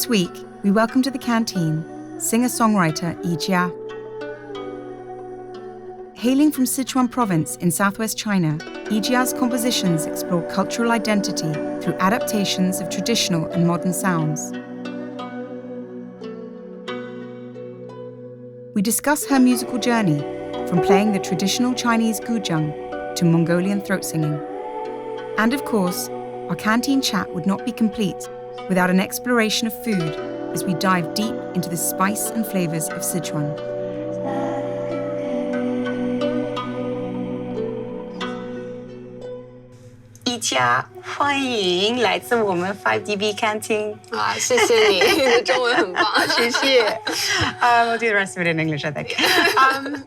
This week, we welcome to the canteen singer-songwriter Yijia. Hailing from Sichuan province in southwest China, Yijia's compositions explore cultural identity through adaptations of traditional and modern sounds. We discuss her musical journey from playing the traditional Chinese guzheng to Mongolian throat singing. And of course, our canteen chat would not be complete without an exploration of food as we dive deep into the spice and flavors of Sichuan. Yijia, 欢迎来自我们 5DB Canteen. 谢谢你，你的中文很棒，谢谢. We'll do the rest of it in English, I think.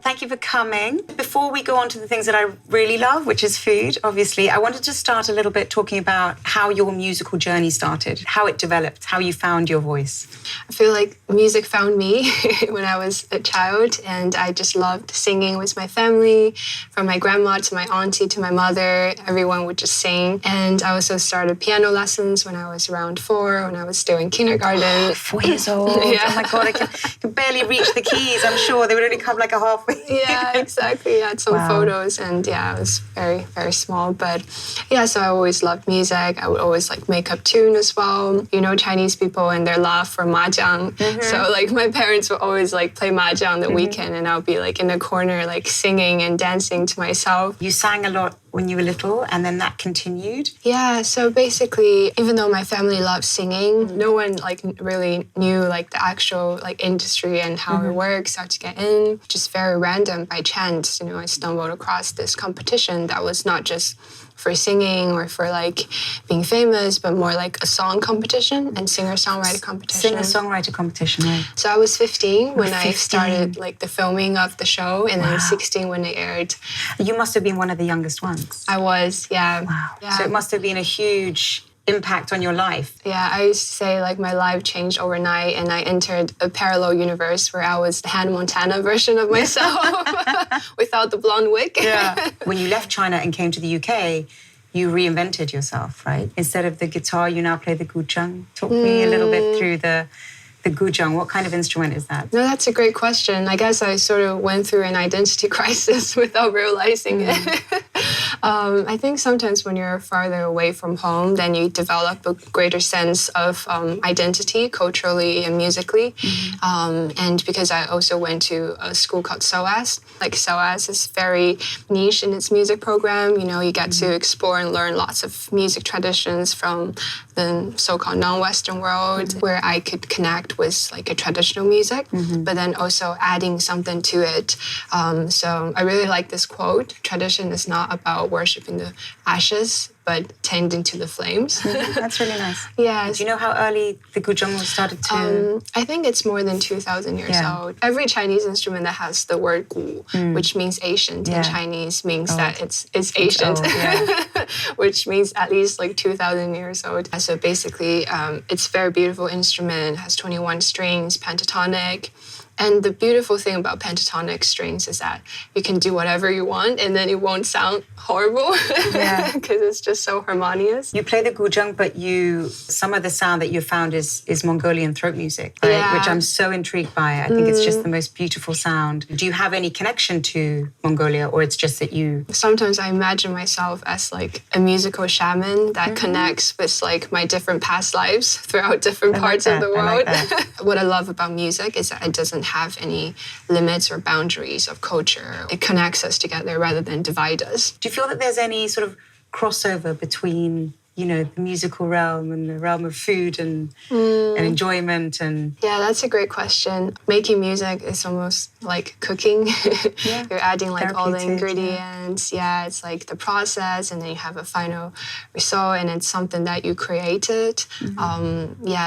Thank you for coming. Before we go on to the things that I really love, which is food, obviously, I wanted to start a little bit talking about how your musical journey started, how it developed, how you found your voice. I feel like music found me when I was a child, and I just loved singing with my family. From my grandma to my auntie to my mother, everyone would just sing. And I also started piano lessons when I was around 4, when I was still in kindergarten. 4 years old. Yeah. Oh my God, I can barely reach the keys. I'm sure they would only come like a halfway. Yeah, exactly. I had some photos, and I was very, very small. But so I always loved music. I would always make up tune as well. You know, Chinese people and their love for mahjong. Mm-hmm. So my parents would always play mahjong on the weekend, and I would be in a corner singing and dancing to myself. You sang a lot when you were little, and then that continued? Yeah, so basically, even though my family loved singing, no one really knew the actual industry and how it works, how to get in. Just very random by chance, I stumbled across this competition that was not just for singing or for being famous, but more a song competition and singer-songwriter competition. Singer-songwriter competition, right. So I was 15 when I started the filming of the show, and then 16 when it aired. You must have been one of the youngest ones. I was, yeah. Wow. Yeah. So it must have been a huge impact on your life. Yeah, I used to say my life changed overnight, and I entered a parallel universe where I was the Hannah Montana version of myself without the blonde wig. Yeah. When you left China and came to the UK, you reinvented yourself, right? Instead of the guitar, you now play the guzheng. Talk me a little bit through the guzheng. What kind of instrument is that? No, that's a great question. I guess I sort of went through an identity crisis without realizing it. I think sometimes when you're farther away from home, then you develop a greater sense of identity culturally and musically. And because I also went to a school called SOAS. SOAS is very niche in its music program. You get to explore and learn lots of music traditions from the so-called non-Western world, where I could connect with a traditional music, but then also adding something to it. So I really like this quote: tradition is not about worshiping the ashes, but tending to the flames. That's really nice. Yes. Do you know how early the guzheng started to? I think it's more than 2,000 years old. Every Chinese instrument that has the word gu, which means ancient in Chinese, means that it's ancient, which means at least 2,000 years old. So basically, it's a very beautiful instrument, has 21 strings, pentatonic. And the beautiful thing about pentatonic strings is that you can do whatever you want, and then it won't sound horrible because it's just so harmonious. You play the guzheng, but some of the sound that you found is Mongolian throat music, right? Which I'm so intrigued by. I think it's just the most beautiful sound. Do you have any connection to Mongolia, or it's just that you... Sometimes I imagine myself as a musical shaman that connects with my different past lives throughout different parts of the world. What I love about music is that it doesn't have any limits or boundaries of culture. It connects us together rather than divide us. Do you feel that there's any sort of crossover between the musical realm and the realm of food and enjoyment? And yeah, that's a great question. Making music is almost like cooking. You're adding all the ingredients. It's the process, and then you have a final result, and it's something that you created.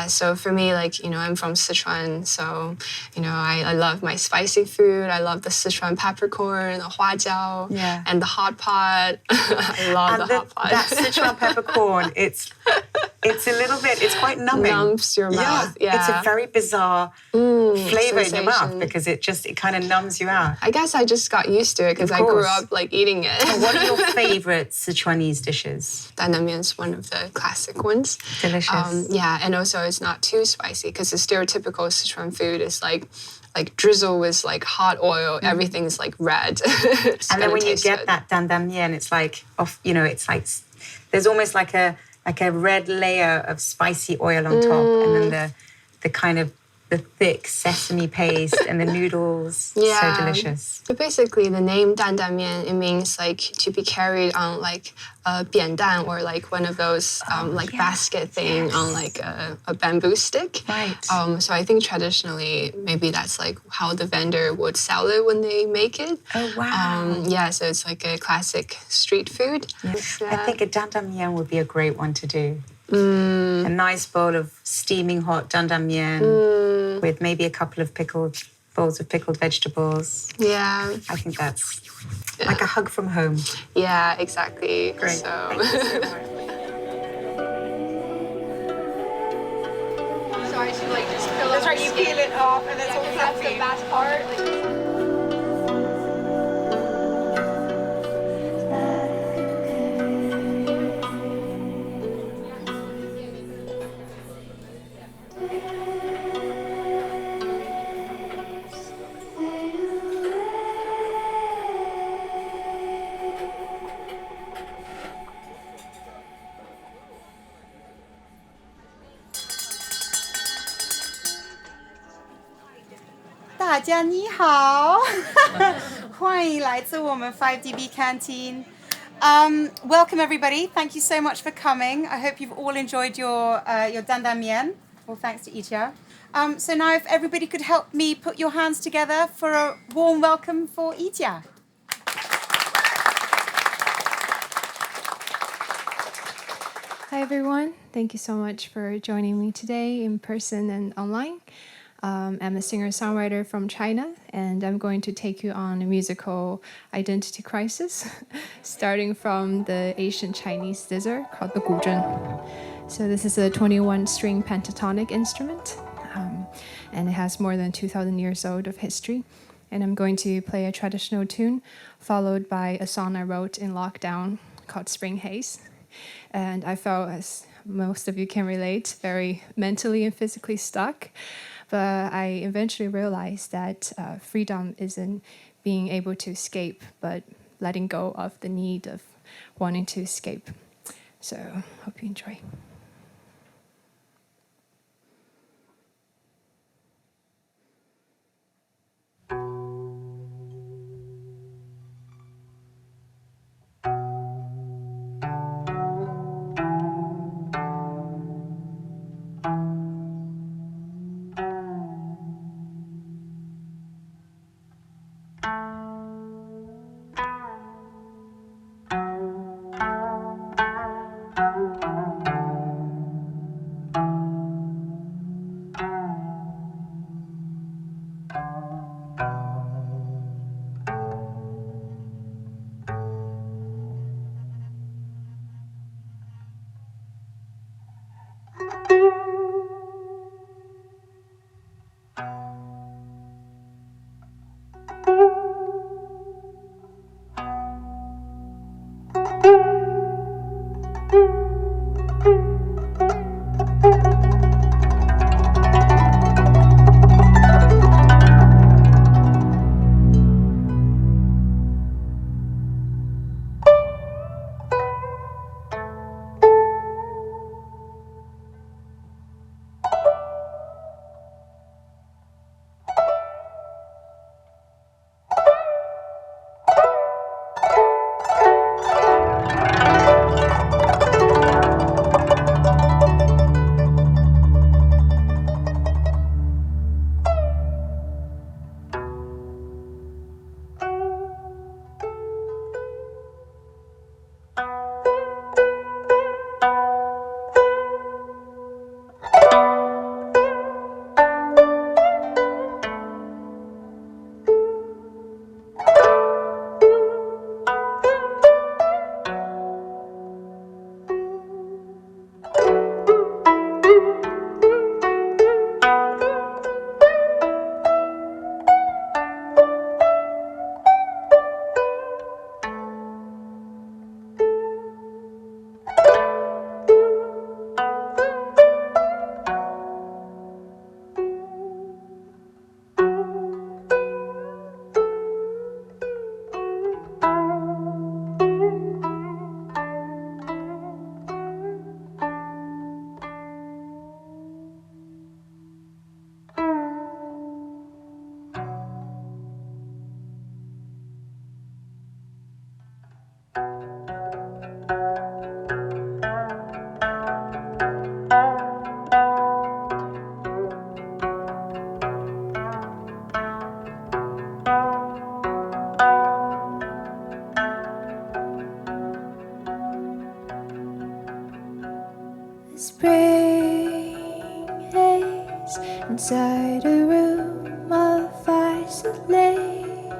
So for me, I'm from Sichuan, so I love my spicy food. I love the Sichuan peppercorn, the huajiao, and the hot pot. I love the hot pot. That Sichuan peppercorn, it's It's a little bit, it's quite numbing. Numbs your mouth. Yeah. It's a very bizarre flavor in your mouth sensation. because it kind of numbs you out. I guess I just got used to it because I grew up like eating it. And what are your favorite Sichuanese dishes? Dandamian is one of the classic ones. Delicious. Yeah, and also it's not too spicy because the stereotypical Sichuan food is like drizzle with like hot oil. Everything's like red. And then when you get that dandamian, it's like it's like there's almost like a red layer of spicy oil on top, and then the kind of the thick sesame paste and the noodles. Yeah. So delicious. But basically, the name dandamian, it means like to be carried on like a biandan or like one of those basket thing on like a bamboo stick. Right. So I think traditionally, maybe that's like how the vendor would sell it when they make it. Oh, wow. Yeah, so it's like a classic street food. Yeah. I think a dandamian would be a great one to do. A nice bowl of steaming hot dandamian with maybe a couple of bowls of pickled vegetables. Yeah. I think that's like a hug from home. Yeah, exactly. Great. So. Thank you so much. So I should like just fill That's up right, you peel it off and it's all that's the fluffy. best part. Like, Da家 家你好，欢迎来自我们 5DB Canteen. Welcome everybody. Thank you so much for coming. I hope you've all enjoyed your dandamian. Well, thanks to Yijia. So now if everybody could help me put your hands together for a warm welcome for Yijia. Hi everyone, thank you so much for joining me today in person and online. I'm a singer-songwriter from China, and I'm going to take you on a musical identity crisis, starting from the ancient Chinese zither called the guzheng. So this is a 21-string pentatonic instrument, and it has more than 2,000 years old of history. And I'm going to play a traditional tune, followed by a song I wrote in lockdown called Spring Haze. And I felt, as most of you can relate, very mentally and physically stuck. But I eventually realized that freedom isn't being able to escape, but letting go of the need of wanting to escape. So, hope you enjoy.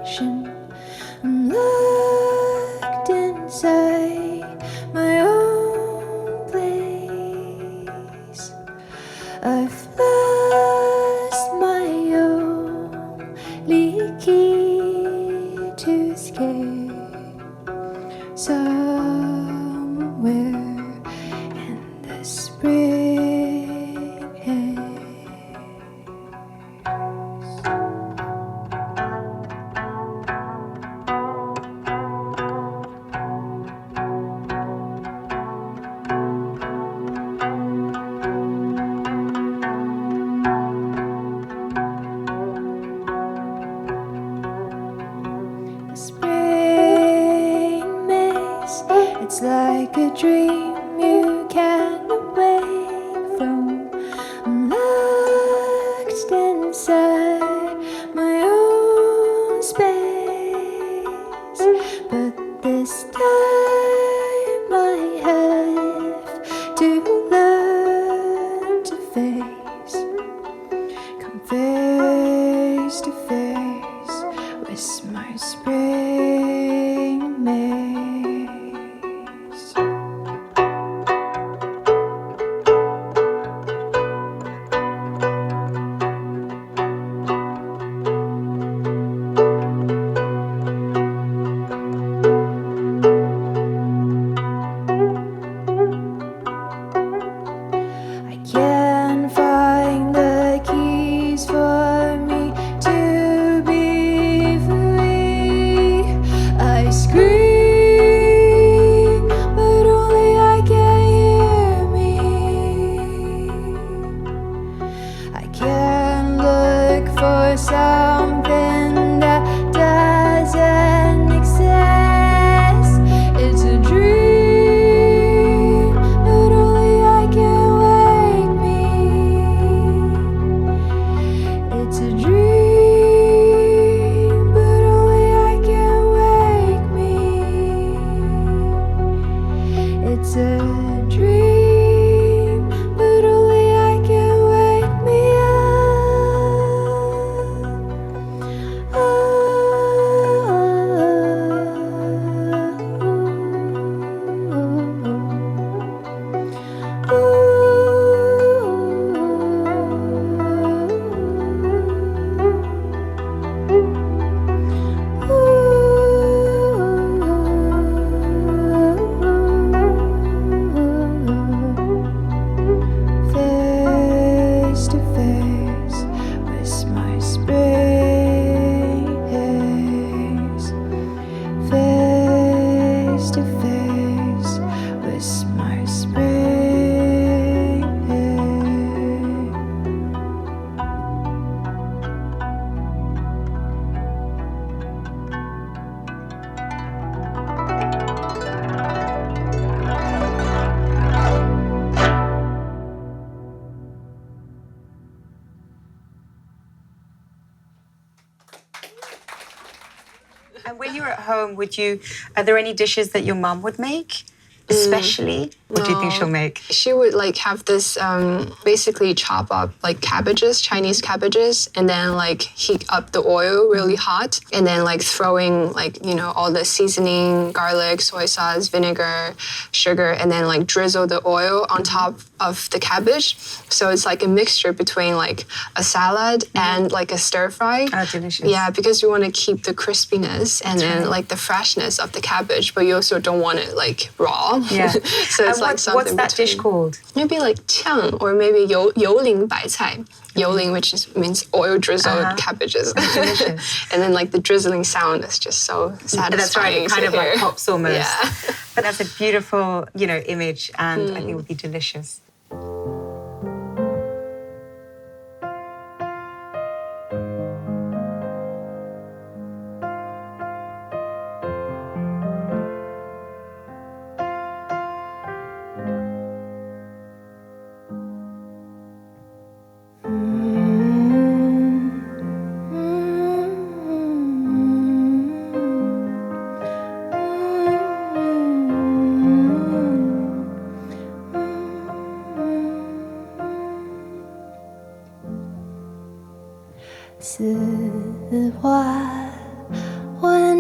ocean. I'm locked inside my own place. I've lost my only key to escape. Somewhere in the spring haze. Spring maze, it's like a dream you can't awake from. I'm locked inside my own space, but this time I have to learn to face, come face to face with my spring maze. I can't find the keys for me to be free. I scream, but only I can hear me. I can't look for something that doesn't exist. It's a dream, but only I can wake me. It's a dream, but only I can wake me. It's a dream, but only I can wake me up. Face to face with my spring haze. Face to face with my spring haze. And when you're at home, are there any dishes that your mum would make, especially? What do you think she'll make? She would like have this basically chop up like cabbages, Chinese cabbages, and then like heat up the oil really hot, and then like throwing like, you know, all the seasoning, garlic, soy sauce, vinegar, sugar, and then like drizzle the oil on top of the cabbage. So it's like a mixture between like a salad and like a stir fry. Oh, delicious. Yeah, because you want to keep the crispiness and then like the freshness of the cabbage, but you also don't want it like raw. Yeah. So it's like something what's that dish called? Maybe like 酱 or maybe 油淋白菜. 油淋, which means oil drizzled cabbages. Delicious. And then like the drizzling sound is just so satisfying. That's right, it kind of like pops almost. Yeah. But that's a beautiful, image, and I think it would be delicious.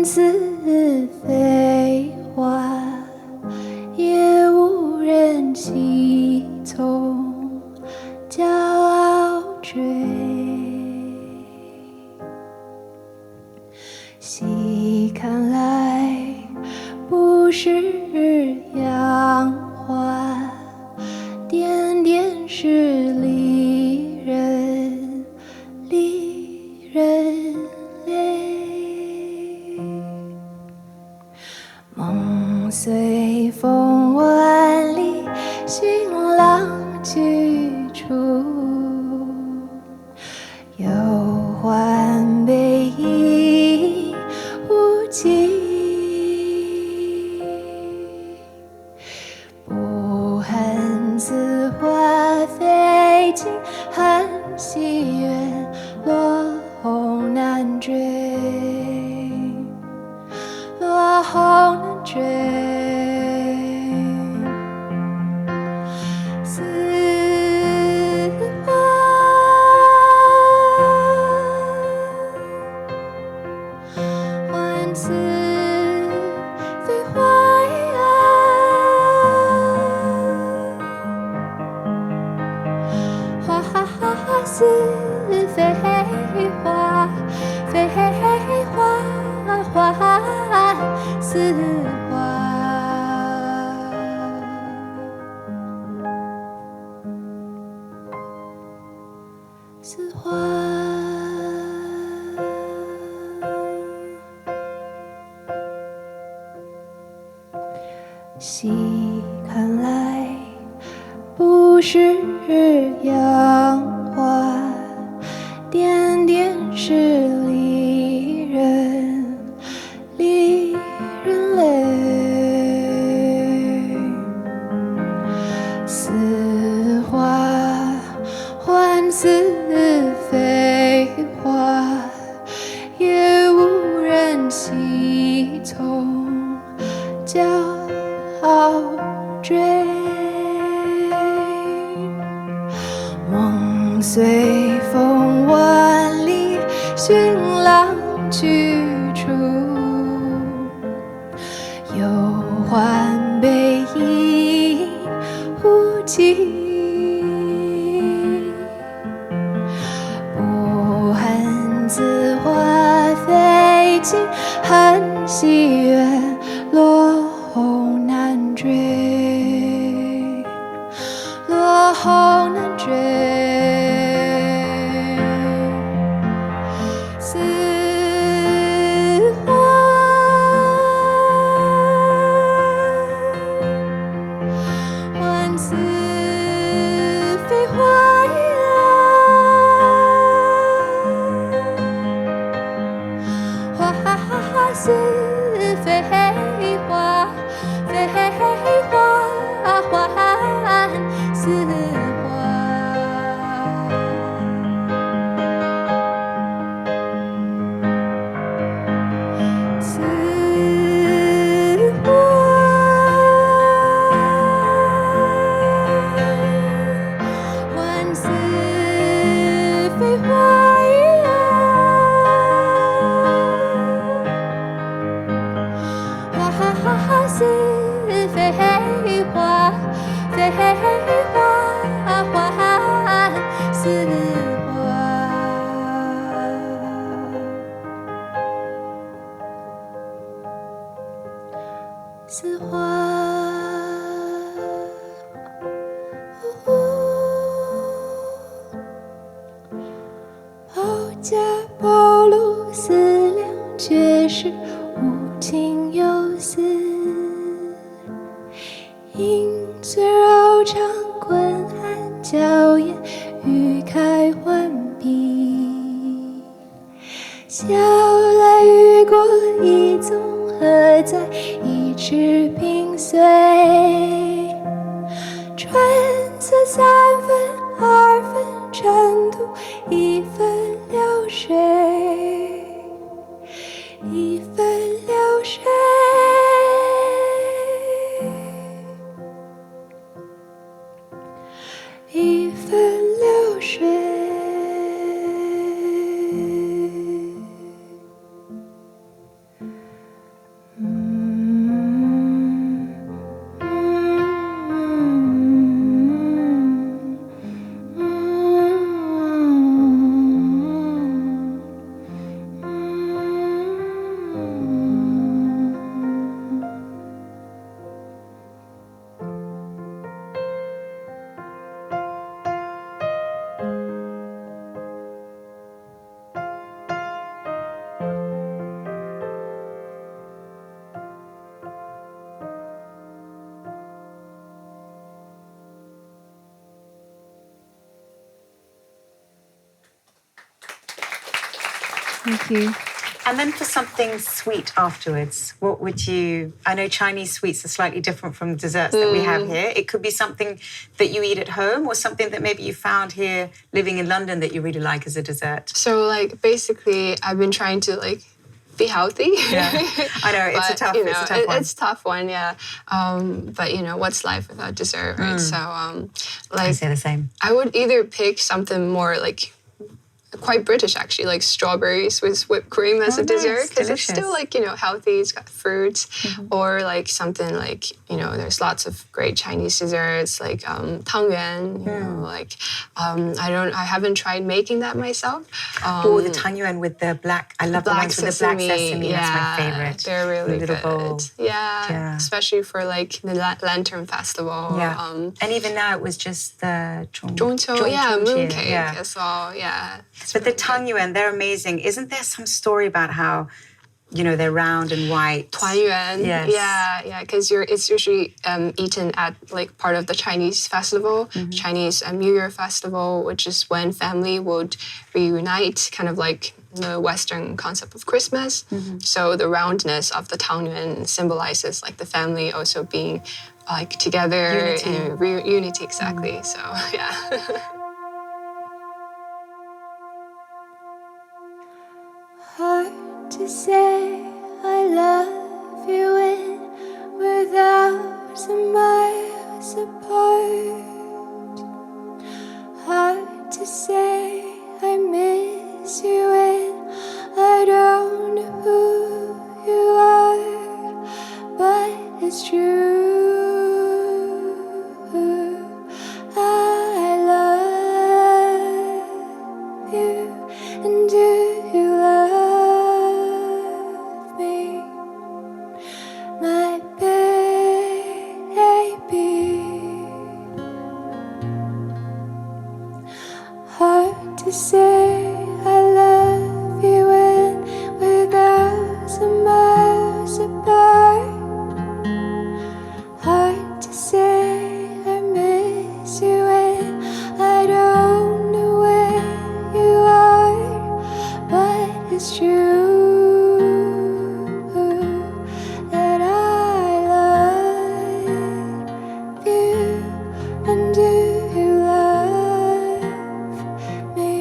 似飞花，也无人骑从骄傲追。细看来不是杨花，点点是离人泪。梦随风万里，寻浪去处，忧患悲喜无期。不恨此花飞尽，恨西月落红难追，落红难追。似花，还似飞花呀，花哈哈哈似飞花，飞花花似花。似花，细看来不是杨花，点点是离人泪。似花，还似飞花，也无人骑从骄傲追。梦随风万里，寻浪去处，忧患悲喜无期。不恨此花飞尽，恨西月落红难追，落红难追。似花，还似飞花呀，花哈哈哈似飞花，飞花还似花。似花，还似飞花呀，花哈哈哈似飞花，飞花还似花。似花，保家保路思量，却是无情有思。饮醉柔肠，滚寒娇艳，欲开还闭。晓来雨过，一纵何在？一池萍碎。春色三分，二分尘土，一分流水，一分流水。一分流水。Thank you. And then for something sweet afterwards, what would you... I know Chinese sweets are slightly different from desserts that we have here. It could be something that you eat at home or something that maybe you found here living in London that you really like as a dessert. So like basically I've been trying to like be healthy. Yeah, I know, it's a tough one. It's a tough one, yeah. But you know, what's life without dessert, right? So I say the same. I would either pick something more like quite British actually, like strawberries with whipped cream as a dessert, because it's still like, you know, healthy, it's got fruits, or like something like, you know, there's lots of great Chinese desserts like tangyuan, you know, like I haven't tried making that myself. The tangyuan with the black, I love the ones with the black sesame, that's my favorite. They're really little good. bowl. Yeah, especially for like the Lantern Festival. Yeah, and even now it was just the Zhongqiu, mooncake as well, yeah. But the tangyuan, they're amazing. Isn't there some story about how, you know, they're round and white? Tuanyuan. Yes. Yeah, because it's usually eaten at like part of the Chinese festival, Chinese New Year festival, which is when family would reunite, kind of like the Western concept of Christmas. So the roundness of the tangyuan symbolizes like the family also being like together. Unity, exactly. So yeah. Hard to say I love you when we're thousand miles apart. Hard to say I miss you when I don't know who you are, but it's true. I love you, and do you love me, my baby? Hard to say I love you when we're thousand miles apart. Hard to say I miss you when I don't know where you are, but it's true that I love you, and do you love me?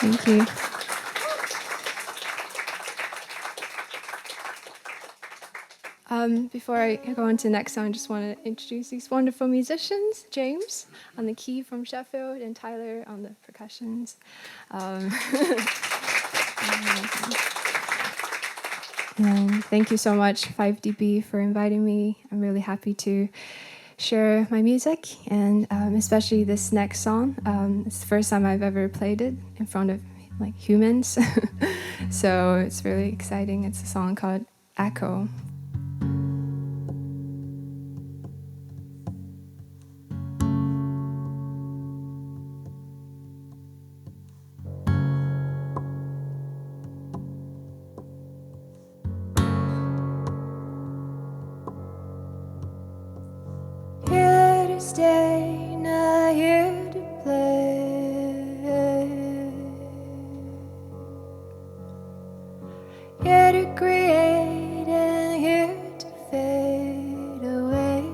Thank you. Before I go on to the next song, I just want to introduce these wonderful musicians. James on the key from Sheffield and Tyler on the percussions. And thank you so much, 5DB, for inviting me. I'm really happy to share my music, and especially this next song. It's the first time I've ever played it in front of like humans. So it's really exciting. It's a song called Echo. Here to stay, not here to play. Here to create and here to fade away.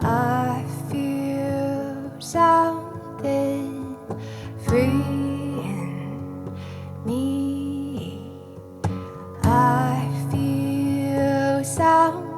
I feel something free in me. I feel something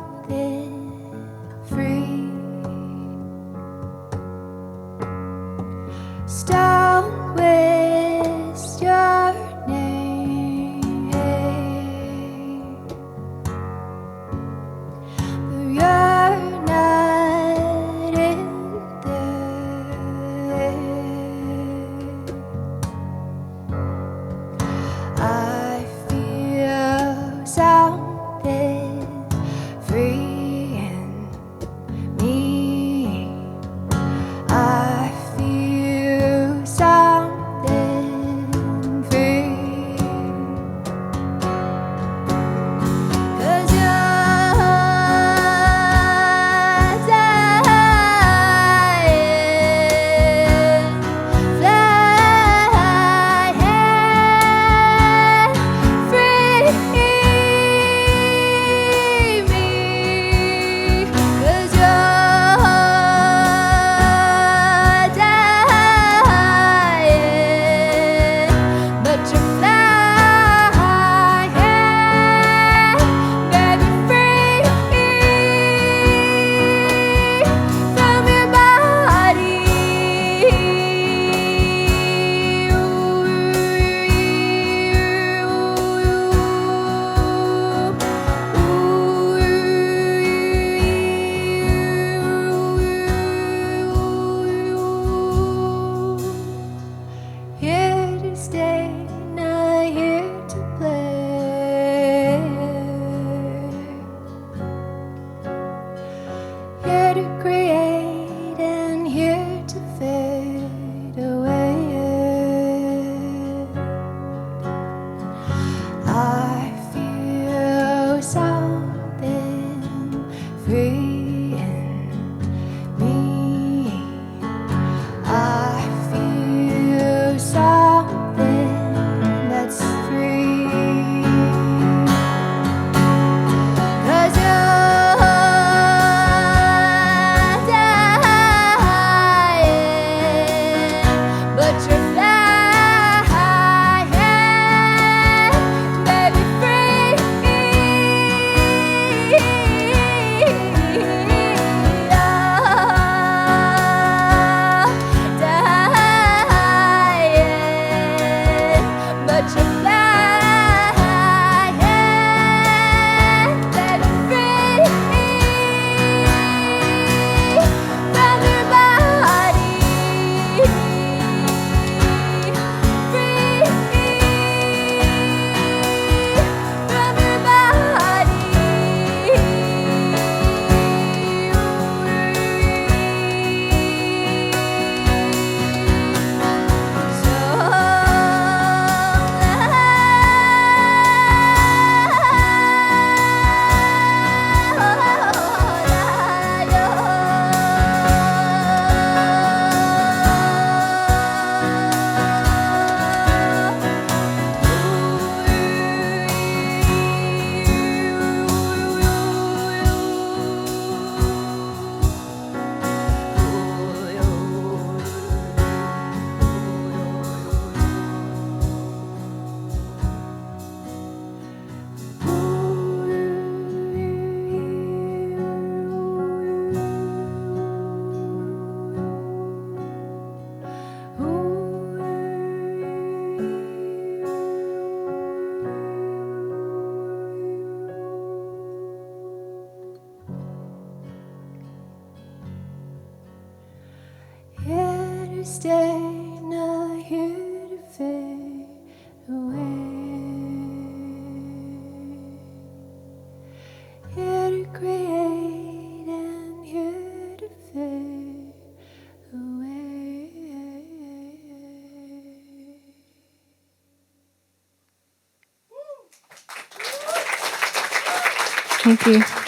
stay, not here to fade away. Here to create and here to fade away. Thank you.